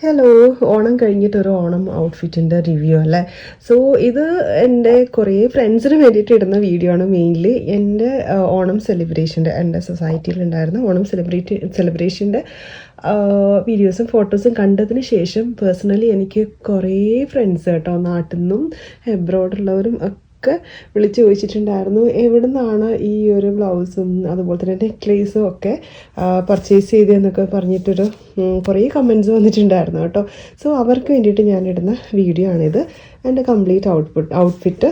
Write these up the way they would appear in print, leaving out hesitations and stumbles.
Hello, Onam കഴിഞ്ഞിട്ടൊരു Onam ഔട്ട്ഫിറ്റിൻ്റെ review അല്ലേ. So ഇത് എൻ്റെ കുറേ ഫ്രണ്ട്സിന് വേണ്ടിയിട്ട് ഇടുന്ന വീഡിയോ ആണ്. മെയിൻലി എൻ്റെ ഓണം സെലിബ്രേഷൻ്റെ, എൻ്റെ സൊസൈറ്റിയിലുണ്ടായിരുന്ന ഓണം സെലിബ്രേഷൻ്റെ വീഡിയോസും ഫോട്ടോസും കണ്ടതിന് ശേഷം പേഴ്സണലി എനിക്ക് കുറേ ഫ്രണ്ട്സ് കേട്ടോ, നാട്ടിൽ നിന്നും എബ്രോഡുള്ളവരും ഒക്കെ വിളിച്ച് ചോദിച്ചിട്ടുണ്ടായിരുന്നു എവിടെ നിന്നാണ് ഈ ഒരു ബ്ലൗസും അതുപോലെ തന്നെ നെക്ലേസും ഒക്കെ പർച്ചേസ് ചെയ്തതെന്നൊക്കെ പറഞ്ഞിട്ടൊരു കുറേ കമൻറ്റ്സ് വന്നിട്ടുണ്ടായിരുന്നു കേട്ടോ. സോ അവർക്ക് വേണ്ടിയിട്ട് ഞാനിടുന്ന വീഡിയോ ആണിത്. എൻ്റെ കംപ്ലീറ്റ് ഔട്ട്ഫിറ്റ്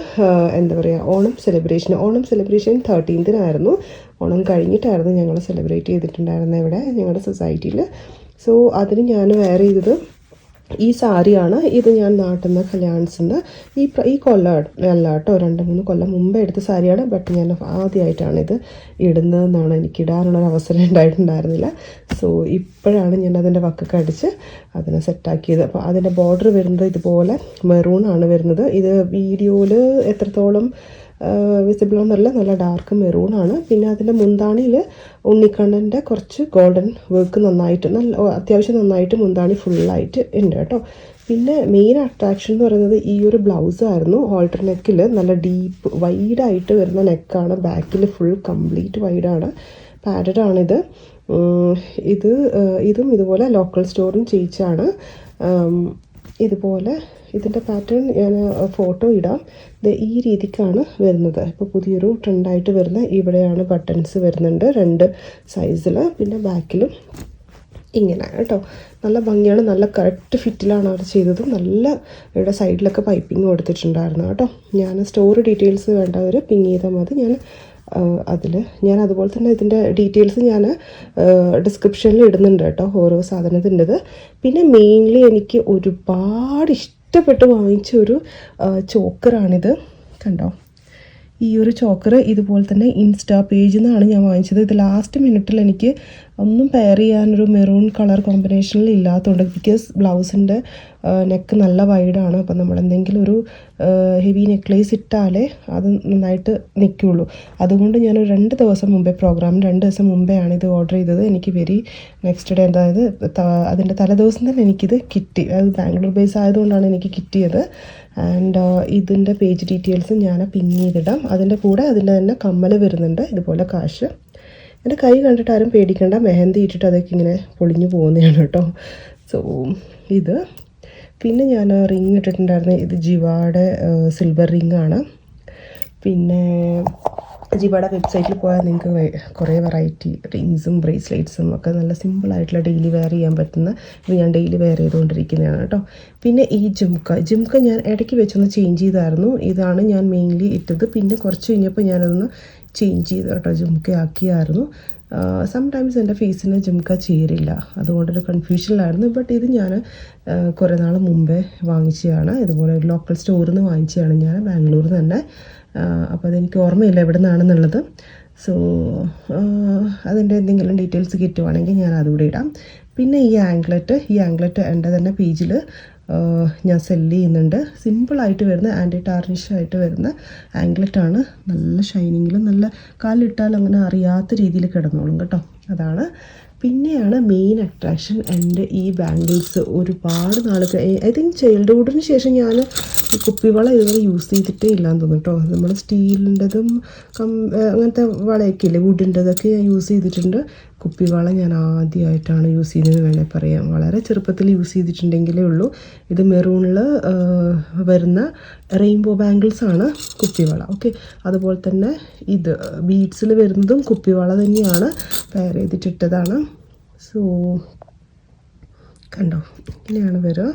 എന്താ പറയുക, ഓണം സെലിബ്രേഷൻ 13-നായിരുന്നു. ഓണം കഴിഞ്ഞിട്ടായിരുന്നു ഞങ്ങൾ സെലിബ്രേറ്റ് ചെയ്തിട്ടുണ്ടായിരുന്നത് ഇവിടെ ഞങ്ങളുടെ സൊസൈറ്റിയിൽ. സോ അതിന് ഞാൻ വെയർ ചെയ്തത് ഈ സാരിയാണ്. ഇത് ഞാൻ നാട്ടിൽ നിന്ന് കല്യാൺസിൻ്റെ ഈ കൊല്ലം അല്ല കേട്ടോ, 2-3 കൊല്ലം മുമ്പേ എടുത്ത സാരിയാണ്. ബട്ട് ഞാൻ ആദ്യമായിട്ടാണ് ഇത് ഇടുന്നതെന്നാണ്, എനിക്ക് ഇടാനുള്ളൊരു അവസരം ഉണ്ടായിട്ടുണ്ടായിരുന്നില്ല. സോ ഇപ്പോഴാണ് ഞാൻ അതിൻ്റെ വക്കൊക്കെ അടിച്ച് അതിനെ സെറ്റാക്കിയത്. അപ്പോൾ അതിൻ്റെ ബോർഡർ വരുന്നത് ഇതുപോലെ മെറൂണാണ് വരുന്നത്. ഇത് വീഡിയോയിൽ എത്രത്തോളം വിസിബിൾ എന്നല്ല, നല്ല ഡാർക്ക് മെറൂണാണ്. പിന്നെ അതിൻ്റെ മുന്താണിയിൽ ഉണ്ണിക്കണ്ണൻ്റെ കുറച്ച് ഗോൾഡൻ വർക്ക് നന്നായിട്ട്, അത്യാവശ്യം നന്നായിട്ട് മുന്താണി ഫുള്ളായിട്ട് ഉണ്ട് കേട്ടോ. പിന്നെ മെയിൻ അട്രാക്ഷൻ എന്ന് പറയുന്നത് ഈ ഒരു ബ്ലൗസായിരുന്നു. ഹോൾട്ടർ നെക്കിൽ നല്ല ഡീപ്പ് വൈഡായിട്ട് വരുന്ന നെക്കാണ്, ബാക്കിൽ ഫുൾ കംപ്ലീറ്റ് വൈഡാണ്, പാഡഡാണിത്. ഇതും ഇതുപോലെ ലോക്കൽ സ്റ്റോറും ചെയ്യിച്ചാണ്. ഇതുപോലെ ഇതിൻ്റെ പാറ്റേൺ ഞാൻ ഫോട്ടോ ഇടാം. ഈ രീതിക്കാണ് വരുന്നത്. ഇപ്പോൾ പുതിയൊരു ട്രെൻഡായിട്ട് വരുന്ന ഇവിടെയാണ് ബട്ടൺസ് വരുന്നുണ്ട് 2 സൈസിൽ. പിന്നെ ബാക്കിലും ഇങ്ങനെ കേട്ടോ, നല്ല ഭംഗിയാണ്, നല്ല കറക്റ്റ് ഫിറ്റിലാണ് അവർ ചെയ്തത്. നല്ല ഇവിടെ സൈഡിലൊക്കെ പൈപ്പിംഗ് കൊടുത്തിട്ടുണ്ടായിരുന്നു കേട്ടോ. ഞാൻ സ്റ്റോർ ഡീറ്റെയിൽസ് വേണ്ടവർ പിങ് ചെയ്താൽ മതി. ഞാൻ അതുപോലെ തന്നെ ഇതിൻ്റെ ഡീറ്റെയിൽസ് ഞാൻ ഡിസ്ക്രിപ്ഷനിൽ ഇടുന്നുണ്ട് കേട്ടോ, ഓരോ സാധനത്തിൻ്റെത്. പിന്നെ മെയിൻലി എനിക്ക് ഒരുപാട് ഇഷ്ടപ്പെട്ട് വാങ്ങിച്ച ഒരു ചോക്കറാണിത്. കണ്ടോ, ഈ ഒരു ചോക്കർ ഇതുപോലെ തന്നെ ഇൻസ്റ്റാ പേജിൽ നിന്നാണ് ഞാൻ വാങ്ങിച്ചത്. ഇത് ലാസ്റ്റ് മിനിറ്റിൽ എനിക്ക് ഒന്നും പെയർ ചെയ്യാനൊരു മെറൂൺ കളർ കോമ്പിനേഷനിൽ ഇല്ലാത്തതുകൊണ്ട്, ബിക്കോസ് ബ്ലൗസിൻ്റെ നെക്ക് നല്ല വൈഡാണ്. അപ്പം നമ്മൾ എന്തെങ്കിലും ഒരു ഹെവി നെക്ലേസ് ഇട്ടാലേ അത് നന്നായിട്ട് നിൽക്കുകയുള്ളൂ. അതുകൊണ്ട് ഞാനൊരു 2 ദിവസം മുമ്പേ, പ്രോഗ്രാമിന് 2 ദിവസം മുമ്പെയാണ് ഇത് ഓർഡർ ചെയ്തത്. എനിക്ക് നെക്സ്റ്റ് ഡേ, അതായത് അതിൻ്റെ തലേദിവസം തന്നെ എനിക്കിത് കിട്ടി. അത് ബാംഗ്ലൂർ ബേസ് ആയതുകൊണ്ടാണ് എനിക്ക് കിട്ടിയത്. ആൻഡ് ഇതിൻ്റെ പേജ് ഡീറ്റെയിൽസ് ഞാൻ പിൻ ചെയ്തിടാം. അതിൻ്റെ കൂടെ അതിൻ്റെ തന്നെ കമ്മൽ വരുന്നുണ്ട്, ഇതുപോലെ കാശ്. എൻ്റെ കൈ കണ്ടിട്ട് ആരും പേടിക്കേണ്ട, മെഹന്തി ഇട്ടിട്ട് അതൊക്കെ ഇങ്ങനെ പൊളിഞ്ഞു പോകുന്നതാണ് കേട്ടോ. സോ ഇത് പിന്നെ ഞാൻ റിങ് ഇട്ടിട്ടുണ്ടായിരുന്നു. ഇത് ജിവായുടെ സിൽവർ റിങ്ങാണ്. പിന്നെ ജിവായുടെ വെബ്സൈറ്റിൽ പോയാൽ നിങ്ങൾക്ക് കുറേ വെറൈറ്റി റിങ്സും ബ്രേസ്ലെറ്റ്സും ഒക്കെ നല്ല സിമ്പിളായിട്ടുള്ള ഡെയിലി വെയർ ചെയ്യാൻ പറ്റുന്ന, ഇത് ഞാൻ ഡെയിലി വെയർ ചെയ്തുകൊണ്ടിരിക്കുന്നതാണ് കേട്ടോ. പിന്നെ ഈ ജുംക്ക ഞാൻ ഇടയ്ക്ക് വെച്ചൊന്ന് ചേഞ്ച് ചെയ്തായിരുന്നു. ഇതാണ് ഞാൻ മെയിൻലി ഇട്ടത്. പിന്നെ കുറച്ച് കഴിഞ്ഞപ്പോൾ ഞാനതൊന്ന് ചേഞ്ച് ചെയ്ത് കേട്ടോ, ജുംക്ക ആക്കിയായിരുന്നു. സംടൈംസ് എൻ്റെ ഫേസിന് ജുംക്ക ചേരില്ല, അതുകൊണ്ടൊരു കൺഫ്യൂഷനിലായിരുന്നു. ബട്ട് ഇത് ഞാൻ കുറേ നാൾ മുമ്പേ വാങ്ങിച്ചതാണ്. ഇതുപോലെ ഒരു ലോക്കൽ സ്റ്റോറിൽ നിന്ന് വാങ്ങിച്ചതാണ് ഞാൻ, ബാംഗ്ലൂരിൽ നിന്ന് തന്നെ. അപ്പോൾ അതെനിക്ക് ഓർമ്മയില്ല എവിടെ നിന്നാണെന്നുള്ളത്. സോ അതിൻ്റെ എന്തെങ്കിലും ഡീറ്റെയിൽസ് കിട്ടുവാണെങ്കിൽ ഞാൻ അതുകൂടെ ഇടാം. പിന്നെ ഈ ആംഗ്ലറ്റ് എൻ്റെ തന്നെ പേജിൽ ഞാൻ സെല്ല് ചെയ്യുന്നുണ്ട്. സിമ്പിളായിട്ട് വരുന്ന ആൻറ്റി ടാർണിഷായിട്ട് വരുന്ന ആംഗ്ലറ്റാണ്. നല്ല ഷൈനിങ്ങിലും നല്ല കാലിട്ടാൽ അങ്ങനെ അറിയാത്ത രീതിയിൽ കിടന്നോളും കേട്ടോ. അതാണ്. പിന്നെയാണ് മെയിൻ അട്രാക്ഷൻ എൻ്റെ ഈ ബാംഗിൾസ്. ഒരുപാട് നാൾക്ക്, ഐ തിങ്ക് ചൈൽഡ്ഹുഡിന് ശേഷം ഞാൻ ഈ കുപ്പിവള ഇതുവരെ യൂസ് ചെയ്തിട്ടേ ഇല്ലാന്ന് തോന്നുന്നു കേട്ടോ. നമ്മൾ സ്റ്റീലിൻ്റെതും അങ്ങനത്തെ വളയൊക്കെ ഇല്ലേ, വുഡിൻ്റെതൊക്കെ ഞാൻ യൂസ് ചെയ്തിട്ടുണ്ട്. കുപ്പിവള ഞാൻ ആദ്യമായിട്ടാണ് യൂസ് ചെയ്യുന്നത് വേണേൽ പറയാം. വളരെ ചെറുപ്പത്തിൽ യൂസ് ചെയ്തിട്ടുണ്ടെങ്കിലേ ഉള്ളൂ. ഇത് മെറൂണിൽ വരുന്ന റെയിൻബോ ബാംഗിൾസാണ് കുപ്പിവള. ഓക്കെ, അതുപോലെ തന്നെ ഇത് ബീഡ്സിൽ വരുന്നതും കുപ്പിവള തന്നെയാണ്, പെയർ ചെയ്തിട്ടിട്ടതാണ്. സോ കണ്ടോ, ഇങ്ങനെയാണ് വരിക.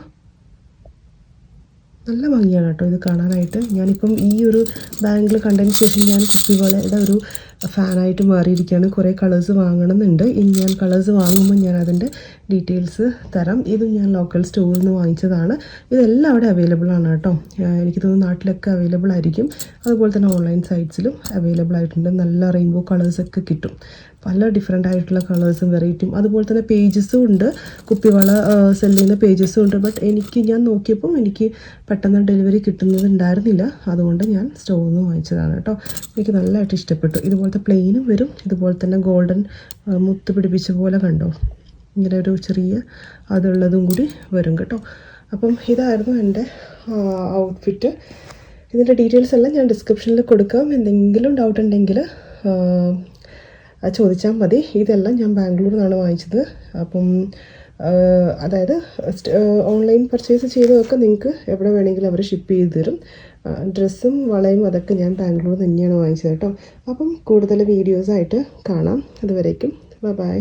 നല്ല ഭംഗിയാണ് കേട്ടോ ഇത് കാണാനായിട്ട്. ഞാനിപ്പം ഈ ഒരു ബാംഗിൾ കണ്ടതിന് ശേഷം ഞാൻ കുപ്പിവളയുടെ ഒരു ഫാനായിട്ട് മാറിയിരിക്കുകയാണ്. കുറേ കളേഴ്സ് വാങ്ങണമെന്നുണ്ട്. ഇനി ഞാൻ കളേഴ്സ് വാങ്ങുമ്പോൾ ഞാൻ അതിൻ്റെ ഡീറ്റെയിൽസ് തരാം. ഇതും ഞാൻ ലോക്കൽ സ്റ്റോറിൽ നിന്ന് വാങ്ങിച്ചതാണ്. ഇതെല്ലാം അവിടെ അവൈലബിൾ ആണ് കേട്ടോ. എനിക്ക് തോന്നുന്നു നാട്ടിലൊക്കെ അവൈലബിൾ ആയിരിക്കും. അതുപോലെ തന്നെ ഓൺലൈൻ സൈറ്റ്സിലും അവൈലബിൾ ആയിട്ടുണ്ട്. നല്ല റെയിൻബോ കളേഴ്സൊക്കെ കിട്ടും, പല ഡിഫറെൻ്റ് ആയിട്ടുള്ള കളേഴ്സും വെറൈറ്റിയും. അതുപോലെ തന്നെ പേജസും ഉണ്ട്, കുപ്പിവള സെല് ചെയ്യുന്ന പേജസും ഉണ്ട്. ബട്ട് ഞാൻ നോക്കിയപ്പോൾ എനിക്ക് പെട്ടെന്ന് ഡെലിവറി കിട്ടുന്നതുണ്ടായിരുന്നില്ല, അതുകൊണ്ട് ഞാൻ സ്റ്റോറിൽ നിന്ന് വാങ്ങിച്ചതാണ് കേട്ടോ. എനിക്ക് നല്ലതായിട്ട് ഇഷ്ടപ്പെട്ടു. ഇതുപോലത്തെ പ്ലെയിനും വരും, ഇതുപോലെ തന്നെ ഗോൾഡൻ മുത്ത് പിടിപ്പിച്ച പോലെ കണ്ടോ, ഇങ്ങനെ ഒരു ചെറിയ അതുള്ളതും കൂടി വരും കേട്ടോ. അപ്പം ഇതായിരുന്നു എൻ്റെ ഔട്ട്ഫിറ്റ്. ഇതിൻ്റെ ഡീറ്റെയിൽസ് എല്ലാം ഞാൻ ഡിസ്ക്രിപ്ഷനിൽ കൊടുക്കാം. എന്തെങ്കിലും ഡൗട്ട് ഉണ്ടെങ്കിൽ ചോദിച്ചാൽ മതി. ഇതെല്ലാം ഞാൻ ബാംഗ്ലൂരിൽ നിന്നാണ് വാങ്ങിച്ചത്. അപ്പം അതായത് ഓൺലൈൻ പർച്ചേസ് ചെയ്തതൊക്കെ നിങ്ങൾക്ക് എവിടെ വേണമെങ്കിലും അവർ ഷിപ്പ് ചെയ്ത് തരും. ഡ്രസ്സും വളയും അതൊക്കെ ഞാൻ ബാംഗ്ലൂർ തന്നെയാണ് വാങ്ങിച്ചത് കേട്ടോ. അപ്പം കൂടുതൽ വീഡിയോസായിട്ട് കാണാം. അതുവരേക്കും ബൈ.